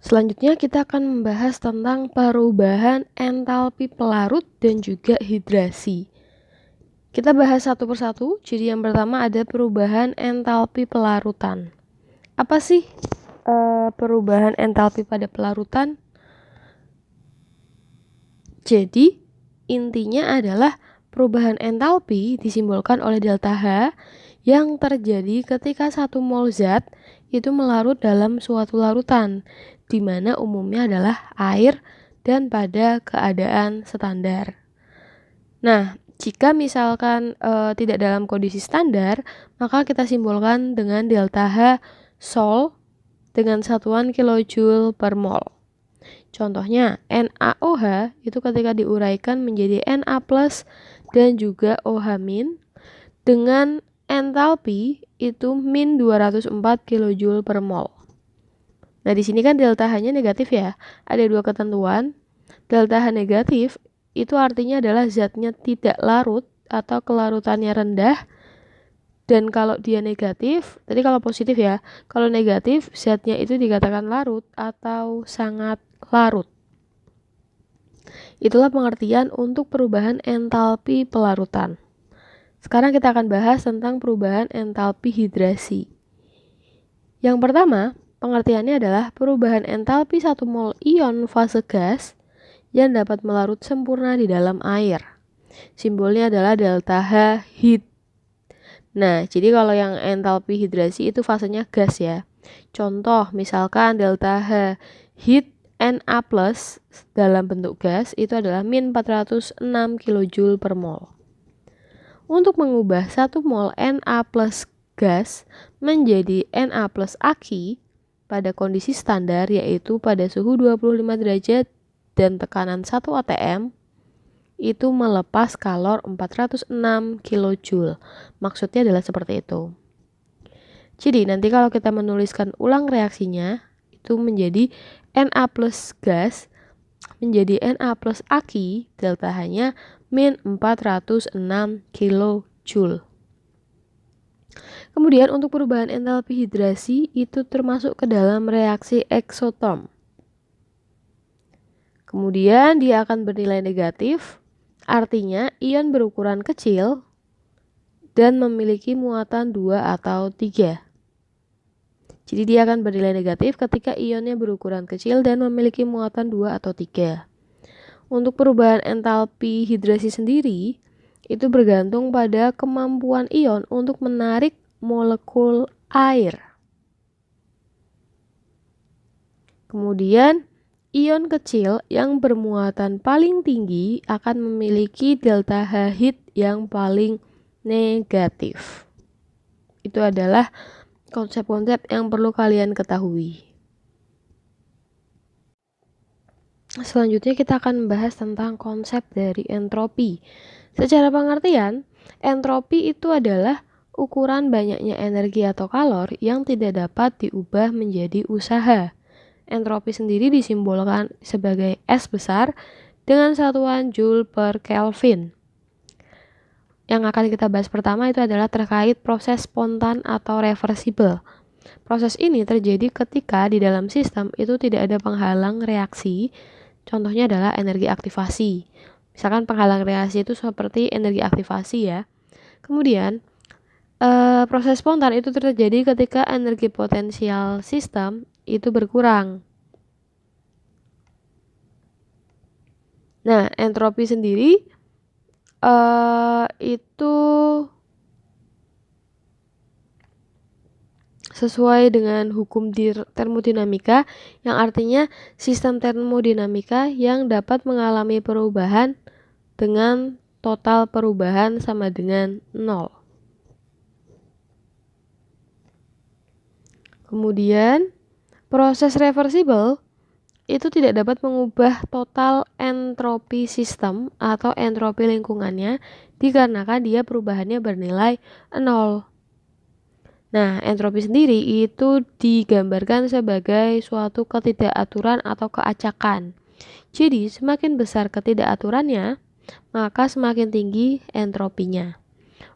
Selanjutnya kita akan membahas tentang perubahan entalpi pelarut dan juga hidrasi. Kita bahas satu persatu. Jadi yang pertama ada perubahan entalpi pelarutan. Apa sih perubahan entalpi pada pelarutan? Jadi intinya adalah perubahan entalpi disimbolkan oleh delta H yang terjadi ketika 1 mol zat itu melarut dalam suatu larutan, di mana umumnya adalah air dan pada keadaan standar. Nah, jika misalkan tidak dalam kondisi standar, maka kita simbolkan dengan delta H Sol dengan satuan kilojoule per mol. Contohnya, NaOH itu ketika diuraikan menjadi Na+ dan juga OH- dengan entalpi itu min 204 kJ per mol. Nah, di sini kan delta H-nya negatif ya. Ada dua ketentuan. Delta H negatif itu artinya adalah zatnya tidak larut atau kelarutannya rendah. Dan kalau dia negatif, tadi kalau positif ya. Kalau negatif, zatnya itu dikatakan larut atau sangat larut. Itulah pengertian untuk perubahan entalpi pelarutan. Sekarang kita akan bahas tentang perubahan entalpi hidrasi. Yang pertama, pengertiannya adalah perubahan entalpi 1 mol ion fase gas yang dapat melarut sempurna di dalam air. Simbolnya adalah delta H heat. Nah, jadi kalau yang entalpi hidrasi itu fasenya gas ya. Contoh, misalkan delta H heat Na+ dalam bentuk gas itu adalah min 406 kJ per mol. Untuk mengubah 1 mol Na+ gas menjadi Na+ Aki pada kondisi standar yaitu pada suhu 25 derajat dan tekanan 1 atm itu melepas kalor 406 kJ. Maksudnya adalah seperti itu. Jadi nanti kalau kita menuliskan ulang reaksinya itu menjadi Na+ gas menjadi Na+ Aki, delta H-nya min 406 kJ. Kemudian untuk perubahan entalpi hidrasi itu termasuk ke dalam reaksi eksoterm. Kemudian dia akan bernilai negatif, artinya ion berukuran kecil dan memiliki muatan 2 atau 3. Jadi dia akan bernilai negatif ketika ionnya berukuran kecil dan memiliki muatan 2 atau 3. Untuk perubahan entalpi hidrasi sendiri, itu bergantung pada kemampuan ion untuk menarik molekul air. Kemudian, ion kecil yang bermuatan paling tinggi akan memiliki delta H heat yang paling negatif. Itu adalah konsep-konsep yang perlu kalian ketahui. Selanjutnya kita akan membahas tentang konsep dari entropi. Secara pengertian, entropi itu adalah ukuran banyaknya energi atau kalor yang tidak dapat diubah menjadi usaha. Entropi sendiri disimbolkan sebagai S besar dengan satuan Joule per Kelvin. Yang akan kita bahas pertama itu adalah terkait proses spontan atau reversible. Proses ini terjadi ketika di dalam sistem itu tidak ada penghalang reaksi. Contohnya adalah energi aktivasi. Misalkan penghalang reaksi itu seperti energi aktivasi ya. Kemudian, proses spontan itu terjadi ketika energi potensial sistem itu berkurang. Nah, entropi sendiri itu sesuai dengan hukum termodinamika yang artinya sistem termodinamika yang dapat mengalami perubahan dengan total perubahan sama dengan 0. Kemudian proses reversible itu tidak dapat mengubah total entropi sistem atau entropi lingkungannya dikarenakan dia perubahannya bernilai 0. Nah, entropi sendiri itu digambarkan sebagai suatu ketidakaturan atau keacakan. Jadi, semakin besar ketidakaturannya, maka semakin tinggi entropinya.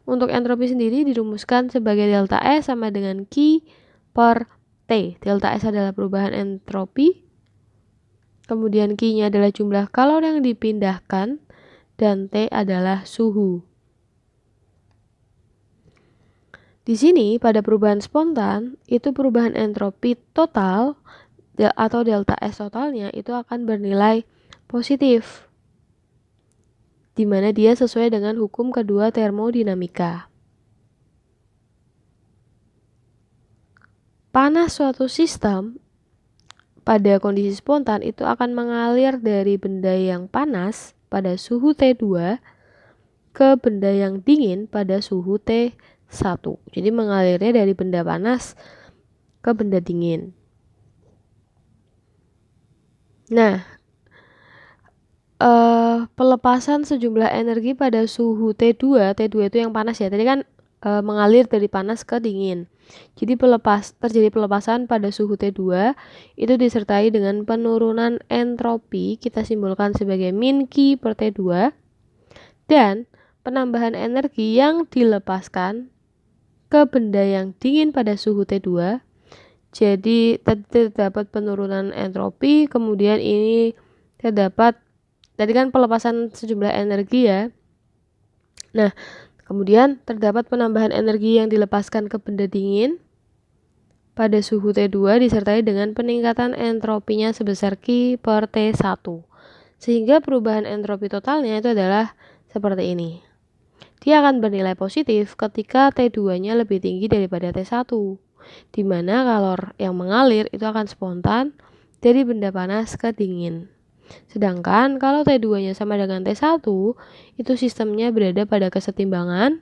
Untuk entropi sendiri dirumuskan sebagai delta S sama dengan Q per T. Delta S adalah perubahan entropi, kemudian Q-nya adalah jumlah kalor yang dipindahkan, dan T adalah suhu. Di sini pada perubahan spontan, itu perubahan entropi total atau delta S totalnya itu akan bernilai positif, di mana dia sesuai dengan hukum kedua termodinamika. Panas suatu sistem pada kondisi spontan itu akan mengalir dari benda yang panas pada suhu T2 ke benda yang dingin pada suhu T1. Jadi mengalirnya dari benda panas ke benda dingin. Nah, pelepasan sejumlah energi pada suhu T2 itu yang panas ya. Tadi kan mengalir dari panas ke dingin. Jadi terjadi pelepasan pada suhu T2 itu disertai dengan penurunan entropi, kita simbolkan sebagai min Q per T2, dan penambahan energi yang dilepaskan ke benda yang dingin pada suhu T2. Jadi terdapat penurunan entropi, kemudian ini terdapat, tadi kan pelepasan sejumlah energi ya. Nah, kemudian terdapat penambahan energi yang dilepaskan ke benda dingin pada suhu T2 disertai dengan peningkatan entropinya sebesar Q per T1. Sehingga perubahan entropi totalnya itu adalah seperti ini. Dia akan bernilai positif ketika T2-nya lebih tinggi daripada T1, di mana kalor yang mengalir itu akan spontan dari benda panas ke dingin. Sedangkan kalau T2-nya sama dengan T1, itu sistemnya berada pada kesetimbangan,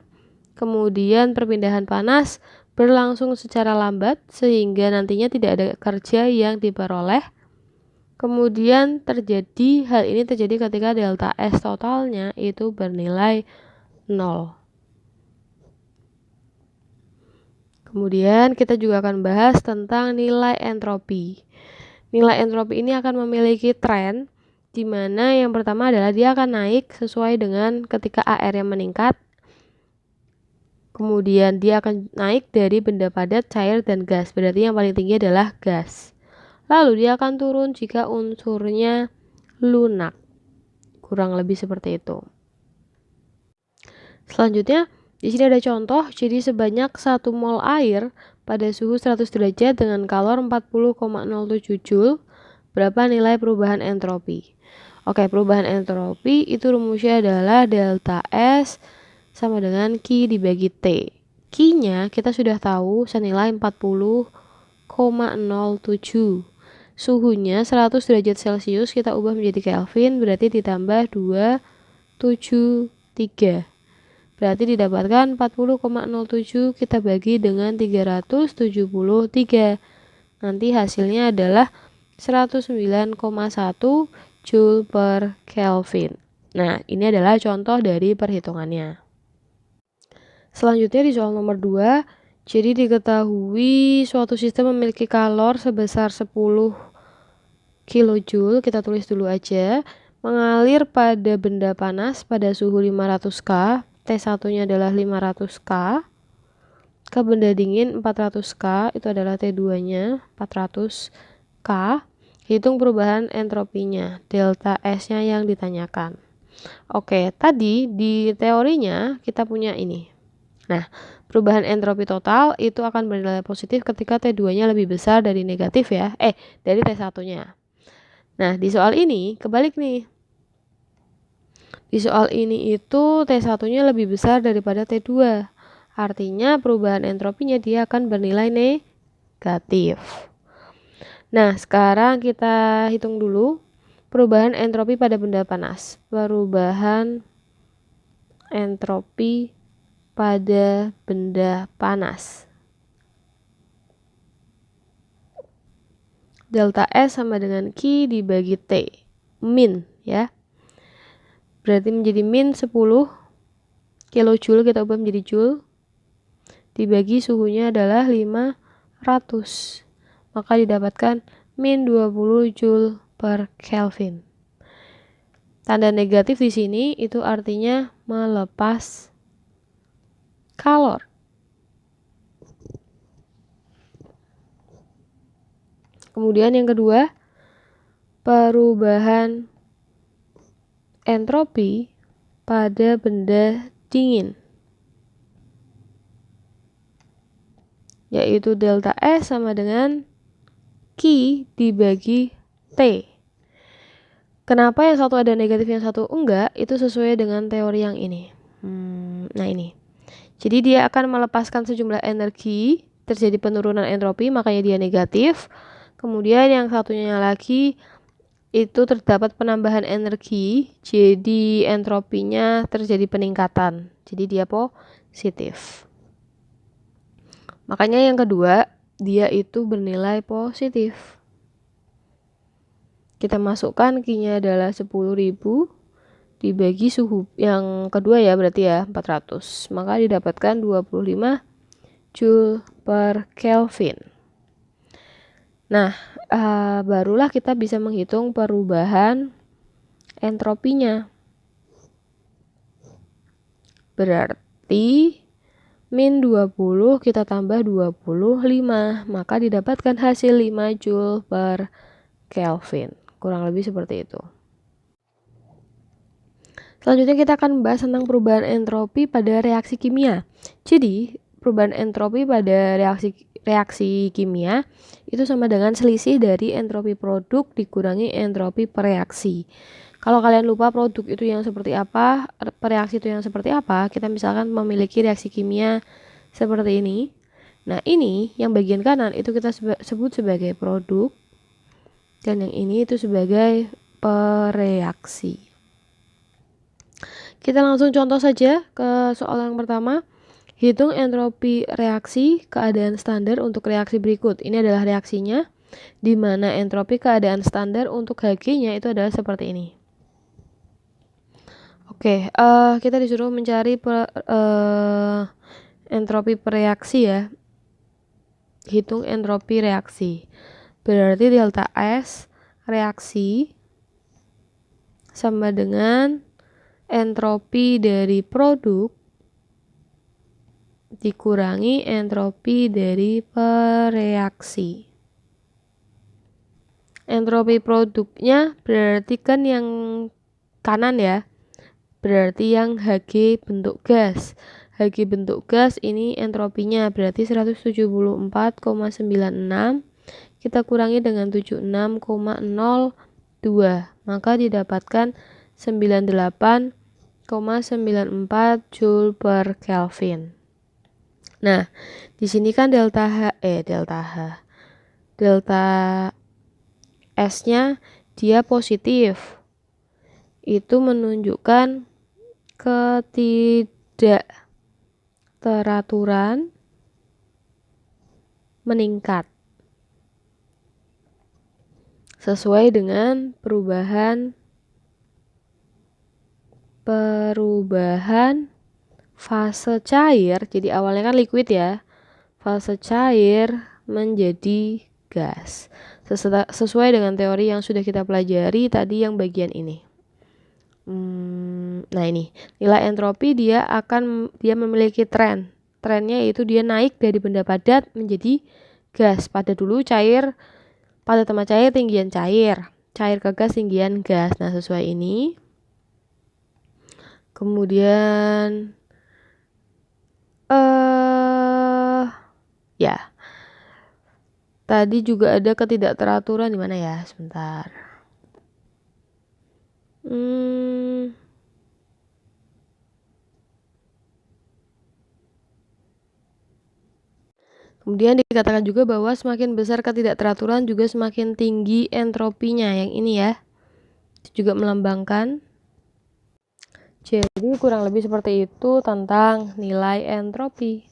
kemudian perpindahan panas berlangsung secara lambat sehingga nantinya tidak ada kerja yang diperoleh. Kemudian hal ini terjadi ketika delta S totalnya itu bernilai 0. Kemudian kita juga akan bahas tentang nilai entropi. Nilai entropi ini akan memiliki tren, di mana yang pertama adalah dia akan naik sesuai dengan ketika AR-nya meningkat. Kemudian dia akan naik dari benda padat, cair, dan gas. Berarti yang paling tinggi adalah gas. Lalu dia akan turun jika unsurnya lunak. Kurang lebih seperti itu. Selanjutnya, di sini ada contoh. Jadi sebanyak 1 mol air pada suhu 100 derajat dengan kalor 40,07 Joule, berapa nilai perubahan entropi? Oke, perubahan entropi itu rumusnya adalah delta S sama dengan Q dibagi T. Q-nya kita sudah tahu senilai 40,07. Suhunya 100 derajat Celcius kita ubah menjadi Kelvin, berarti ditambah 273. Berarti didapatkan 40,07 kita bagi dengan 373. Nanti hasilnya adalah 109,1 Joule per Kelvin. Nah, ini adalah contoh dari perhitungannya. Selanjutnya di soal nomor 2, jadi diketahui suatu sistem memiliki kalor sebesar 10 kilojoule, kita tulis dulu aja, mengalir pada benda panas pada suhu 500 K, T1-nya adalah 500 K, ke benda dingin 400 K, itu adalah T2-nya 400 K. Hitung perubahan entropinya, delta S-nya yang ditanyakan. Oke, tadi di teorinya kita punya ini. Nah, perubahan entropi total itu akan bernilai positif ketika T2-nya lebih besar dari negatif ya. Dari T1-nya. Nah, di soal ini kebalik nih. Di soal ini itu T1-nya lebih besar daripada T2. Artinya perubahan entropinya dia akan bernilai negatif. Nah, sekarang kita hitung dulu perubahan entropi pada benda panas. Perubahan entropi pada benda panas. Delta S sama dengan Q dibagi T. Min ya. Berarti menjadi min 10 kilojoule, kita ubah menjadi joule. Dibagi suhunya adalah 500. Maka didapatkan min 20 Joule per Kelvin. Tanda negatif di sini itu artinya melepas kalor. Kemudian yang kedua, perubahan entropi pada benda dingin, yaitu delta S sama dengan Q dibagi T. Kenapa yang satu ada negatif yang satu enggak? Itu sesuai dengan teori yang ini. Nah ini. Jadi dia akan melepaskan sejumlah energi, terjadi penurunan entropi, makanya dia negatif. Kemudian yang satunya lagi itu terdapat penambahan energi, jadi entropinya terjadi peningkatan. Jadi dia positif. Makanya yang kedua, dia itu bernilai positif. Kita masukkan Q-nya adalah 10.000 dibagi suhu yang kedua ya, berarti ya 400. Maka didapatkan 25 Joule per Kelvin. Nah, barulah kita bisa menghitung perubahan entropinya. Berarti min 20 kita tambah 25, maka didapatkan hasil 5 Joule per Kelvin. Kurang lebih seperti itu. Selanjutnya kita akan membahas tentang perubahan entropi pada reaksi kimia. Jadi, perubahan entropi pada reaksi kimia itu sama dengan selisih dari entropi produk dikurangi entropi pereaksi. Kalau kalian lupa produk itu yang seperti apa, pereaksi itu yang seperti apa, kita misalkan memiliki reaksi kimia seperti ini. Nah, ini yang bagian kanan itu kita sebut sebagai produk, dan yang ini itu sebagai pereaksi. Kita langsung contoh saja ke soal yang pertama. Hitung entropi reaksi keadaan standar untuk reaksi berikut. Ini adalah reaksinya, di mana entropi keadaan standar untuk Hg-nya itu adalah seperti ini. Oke, kita disuruh mencari entropi pereaksi ya. Hitung entropi reaksi. Berarti delta S reaksi sama dengan entropi dari produk dikurangi entropi dari pereaksi. Entropi produknya berarti kan yang kanan ya, berarti yang Hg bentuk gas. Hg bentuk gas ini entropinya berarti 174,96, kita kurangi dengan 76,02, maka didapatkan 98,94 Joule per Kelvin. Nah, di sini kan delta S-nya dia positif. Itu menunjukkan ketidakteraturan meningkat sesuai dengan perubahan fase cair. Jadi awalnya kan liquid ya, fase cair menjadi gas sesuai dengan teori yang sudah kita pelajari tadi yang bagian ini. Nah ini nilai entropi dia memiliki trennya yaitu dia naik dari benda padat menjadi gas. Padat dulu cair, padat sama cair tinggian cair ke gas tinggian gas. Nah sesuai ini. Kemudian ya. Tadi juga ada ketidakteraturan di mana ya? Sebentar. Kemudian dikatakan juga bahwa semakin besar ketidakteraturan juga semakin tinggi entropinya. Yang ini ya. Itu juga melambangkan. Jadi kurang lebih seperti itu tentang nilai entropi.